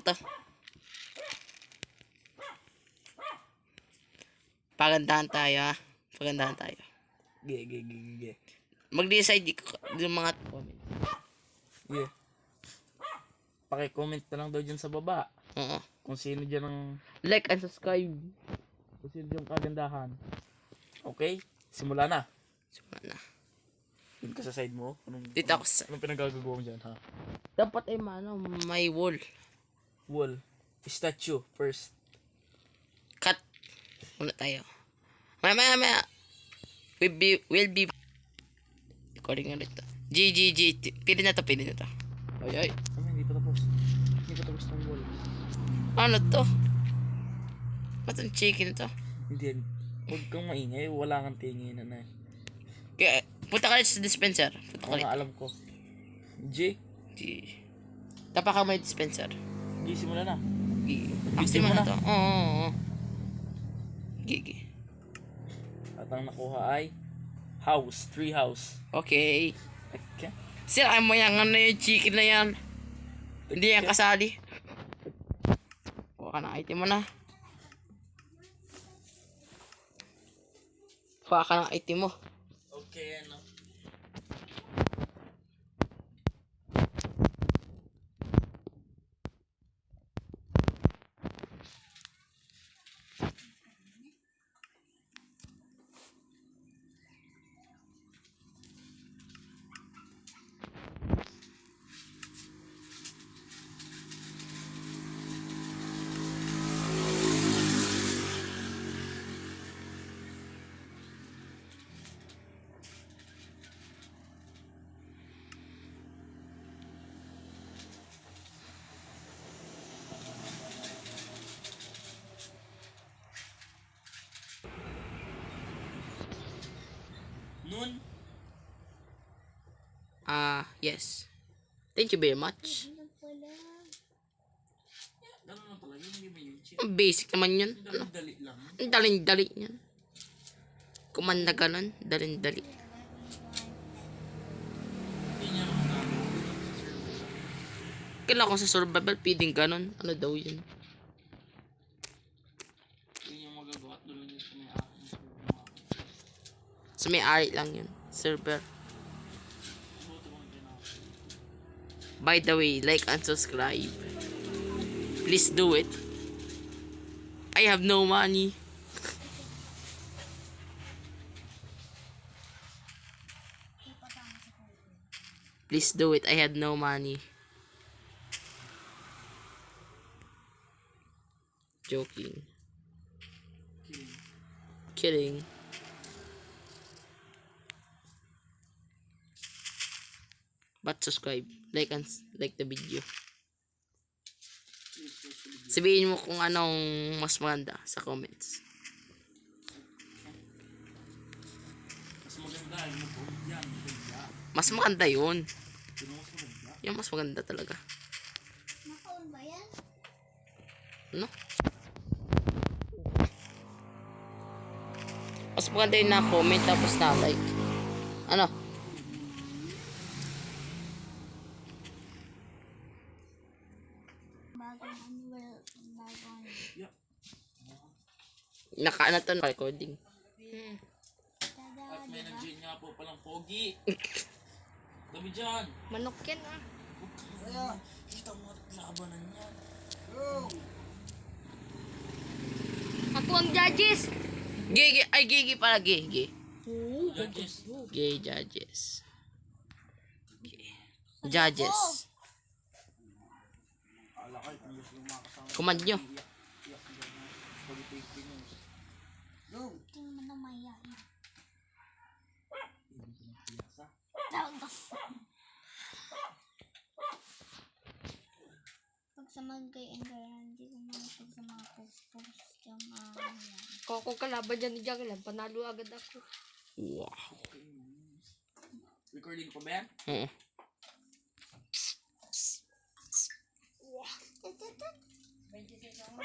to. Pagandahan tayo ha. Pagandahan tayo. Ge. Mag-decide yung mga comments. Yeah. Paki-comment na lang daw dyan sa baba. Oo. Kung sino dyan ang... Like and subscribe. Kung sino dyan ang kagandahan. Okay? Simula na. Simula na. Dun ka sa side mo. Dito ako sa... Anong pinagagagawa mo dyan, ha? Dapat ay may wall. Wall. Statue first. Cut. Muna tayo. Maya. Will be recording na rito. G. Pili na to. Ay. Hindi pa tapos. Hindi pa tapos ng wall. Ano to? Ba't ang chicken to? Hindi. Huwag kang maingay. Wala kang tingin na na. Kaya, punta ka rin sa dispenser. Oo nga, alam ko. G. Tapa ka may dispenser. G, simula na. Axi mo na to. Oo. Gigi. At ang nakuha ay house. Tree house. Okay. Okay. Sirain mo yung chicken na yan. Hindi yan kasali. Kuha ka ng item mo na. Kuha ka ng item mo. Okay, ano? Noon? Yes. Thank you very much. Ganun na pala, yun hindi ba yun? Basic naman yun. Ano? Dali lang. Ang daling-dali yan. Kumanda ganun. Daling-dali. Hindi niya naman gagawin. Kailangan ko sa survival feeding ganun. Ano daw yun? Hindi niya magagawa. Doon yun sa may aking server. So may ari lang yun. Server. By the way, like and subscribe. Please do it. I have no money. Please do it. I had no money. Joking. Kidding. But subscribe, like the video. Sabihin mo kung anong mas maganda sa comments. Mas maganda yun po. Yan. Mas maganda yun. Yan mas maganda talaga. Nakaon ba yan? Ano? Mas maganda yun na comment tapos na like. Ano? Naka-ano to recording. At may nag-join nga po palang pogi. Dami dyan. Manok yan Kaya, kita mo labanan yan. Ako ang judges. Gigi pala gigi. Judges. Gay judges. Judges. Command nyo. Tingnan mo na maya. Pag sa mga gay and girl, hindi ko pag sa mga post-post yung yan. Kung kalaban dyan ni Jacqueline, panalo agad ako. Wow. Recording pa ba yan? Oo.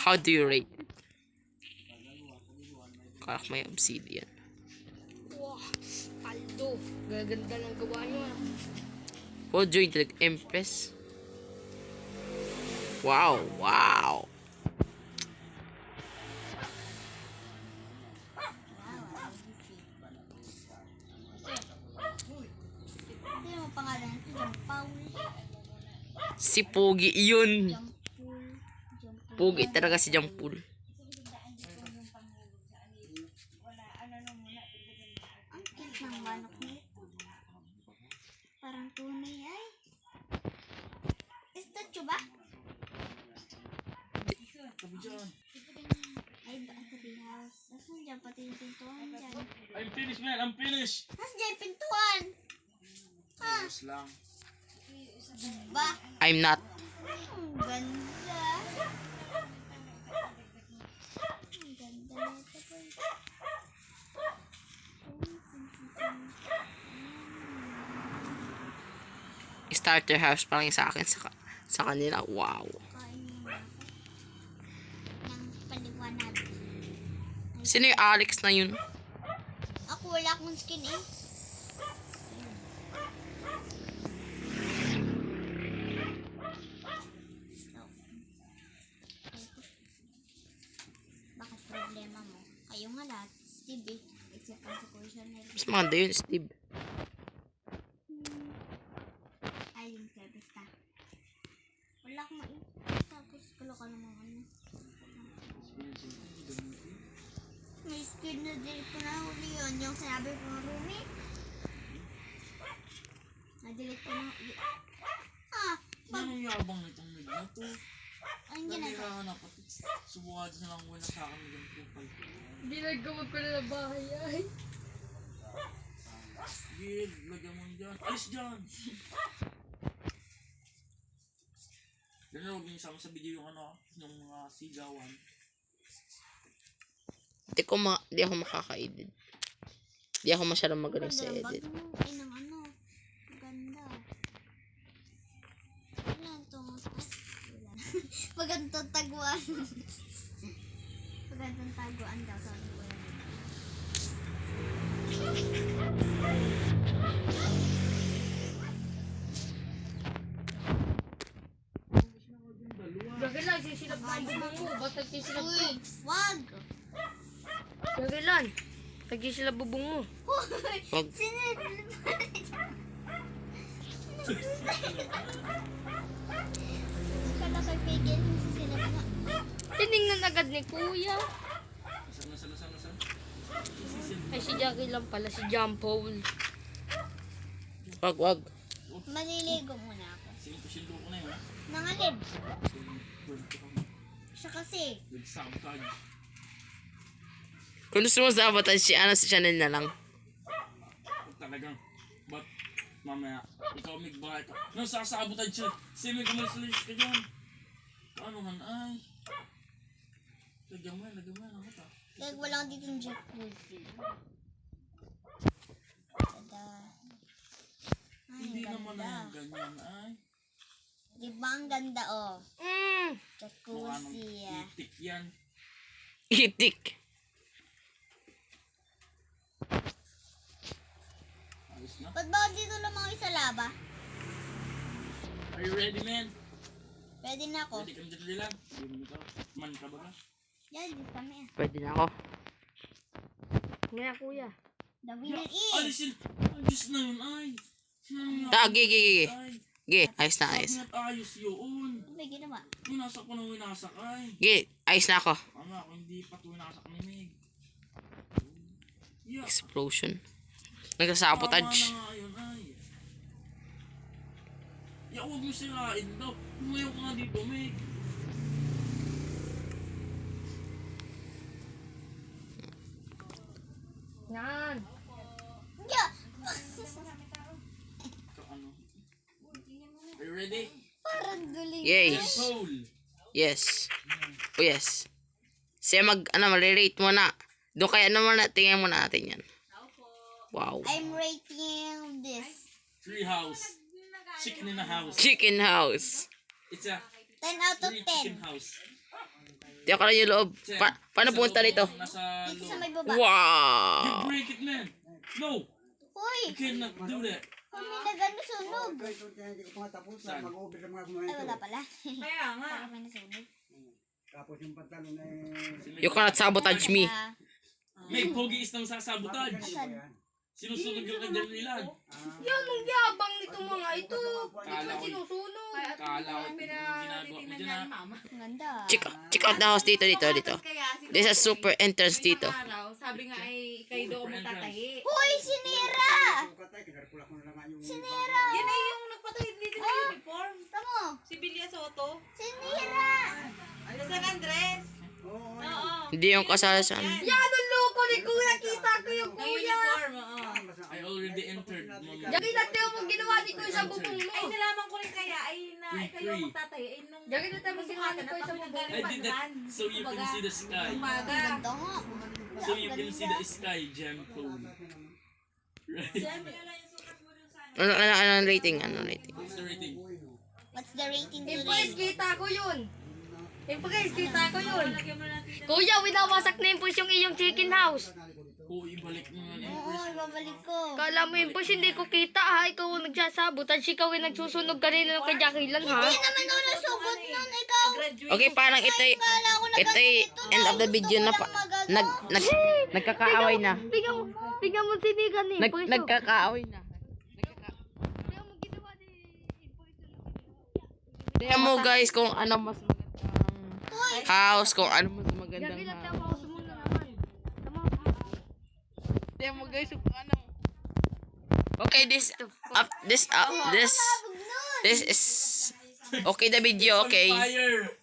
How do you rate? Kala ko may obsidian. Wow, Aldo, gaganda ng gawa nyo. Oh, join talaga. Empress. Wow, wow. Hindi mo pangalan. Jump Paul. Si Pogi yun. Jump Pool. Jump Pool. Pogi talaga si Jampul. Ang cute ng manok nito. Parang tunay ay. Statue ba? Sabi dyan. Ay, ba ang tree house? Nasaan dyan? Pati yung pintuan dyan. I'm finished, man. I'm finished. Nasaan dyan yung pintuan? Ha? Yes lang. Ba? I'm not. Ang ganda. Ang ganda nito boy. Starter house pa lang yung sa akin. Sa kanila. Wow. Kain muna ako. Ng paliwanag. Sino yung Alex na yun? Ako wala akong skin eh. Bakit problema mo? Kayo nga lahat. Steve eh. Except ang si Kuya Chanel. Mas maganda yun, Steve. Ay, yung service ka. Wala akong tapos kalo ka naman ano. May skin na din ko na huli yun. Yung sinabi ko ng roomie. Na-delete ko na. Ah! Anong yabang nitong nag na to? Anong ginagawa? Nahirahan na pati. Subukan na lang wala sa akin yung profile ko. Ginagawa ko na ng bahay ay. Gil, lagyan mo dyan. Alis dyan! Ganun na huwag niyo isama sa video yung ano, yung mga sigawan. Di ako makaka-edit. Di ako masyadong magaling sa edit. Bago mo ay ng ano. Maganda. Wala itong magandang taguan. Magandang taguan daw sabi ko yan. Gagilan, sisilap ka ang bubong mo. Ba't nagsisilap ka? Uy! Wag! Gagilan, nagsisilap bubong mo. Wag. Kala kay Peggy sila nga. Tinignan agad ni Kuya. Nasaan? Ay, si Jackie lang pala, si John Paul. Wag. Maliligo muna ako. Sinundo ko na yun. Nangalib. Bird ko kami. Siya kasi. With sabotage. Kung gusto mo sabotage si Chanel na lang. Huwag talagang. But, mamaya, ikaw migbaka ka. No, sasabotage siya. Simi kumasalis ka dyan. Ano man ay. Lagyan mo yan. Ano ta? Like, wala dito yung jacuzzi. Tada. Ay, Hindi ang naman na yan ganda. ganyan ay. Diba ang ganda, oh. Mm. Mukha nung Jacuzzi, ah. itik yan. Itik. Ayos na. Ba't ba dito lamang isa laba? Are you ready, man? Pwede na ako. Ready kang dali lang. Hindi mo ikaw. Man ka ba ka? Yan, dito kami ah. Pwede na ako. Ngayon, Kuya. The winner is... Alisin! Ayos na yun ay. Sinabi nga. Gigi. Ay. Ge, ayos na, ayos. Sabi nga't ayos yun. Ano ba ginawa? Winasak ko ng winasak ay. Ge, ayos na ako. Ano ako hindi pa ito winasak ni Meg. Yeah. Explosion. Tama Nagsasabotage. na nga yun ay. Yeah, huwag mo sirain daw. Lumayo ka nga dito, Meg. Yan. Yeah! So, ano? Are you ready? Parang galing. Yay. Yes. Soul. Yes. Oh, yes. Siya malirate mo na. Doon kaya naman tingnan mo natin yan. Wow. I'm rating this. Tree house. Chicken in a house. Chicken house. It's a 10 out of tree 10. chicken house. Di ako lang yung loob. Paano Nasa punta loob, dito? Nasa Dito sa loob. may baba. You Wow. break it, man. No. Uy! You cannot do that. Kung may nagano sunog. Hindi ko pa tapos. Saan? Mag-over ng mga Ay, kumento. wala pala. Kaya nga. Parang may nasunog. Tapos yung pantalon na You cannot sabotage me. Ah, May pogi is nang sasabotage. Sinusunog yung kanya nila. Yan ang yabang nito mga ito. Kala ko, Sinusunog. kala ko ginagawa ko dyan na. Mama. ang ganda. Check out the house dito. There's a super entrance dito. Sabi nga ay kayo doon mo tatahi. Hoy, sinira! Sinira! Yan ay yung nagpatahi dito ng uniform. Tamo! Si Bilya Soto. Sinira! Sa San Andres. Oo. Hindi yung kasala sa amin. Yan ang loko ni kuya. Kita ko yung Ng kuya. uniform, oo. I already entered. Mama. Jackie, dati mo ginawa ni kuya sa bubong mo. Ay, nalaman ko rin kaya ay na kayo Free. magtatahi. Ay, nung Jackie, dati mo ginawa ni kuya sa bubong I did that so you can see the sky. umaga. Ganda nga. So you can see the sky, Gem Cone. Right? Ano rating? What's the rating? What's the rating Impulse, today? kita ko yun. Impulse, kita ko yun. Kuya, winawasak na impulse yung iyong chicken house. Oo, ibalik mo nga yung Oo, ibabalik ko. Kala mo impulse, hindi ko kita ha. Ikaw ang nagsasabotage. Ikaw ang nagsusunog kanina ng kay Jackie lang ha. Hindi naman ako nasugot nun, ikaw. Okay, parang ito'y end of the video na pa. Nagkakaaway na. Bigyan mo sinigan ni impulse. Nagkakaaway na. Bigyan mo ginawa ni impulse. Tingnan mo guys kung ano mas magandang house, kung ano mas magandang Jackie, house. nagtawa ko muna naman. Tama. Tingnan mo guys kung ano. Okay, this is okay the video, okay. Fire!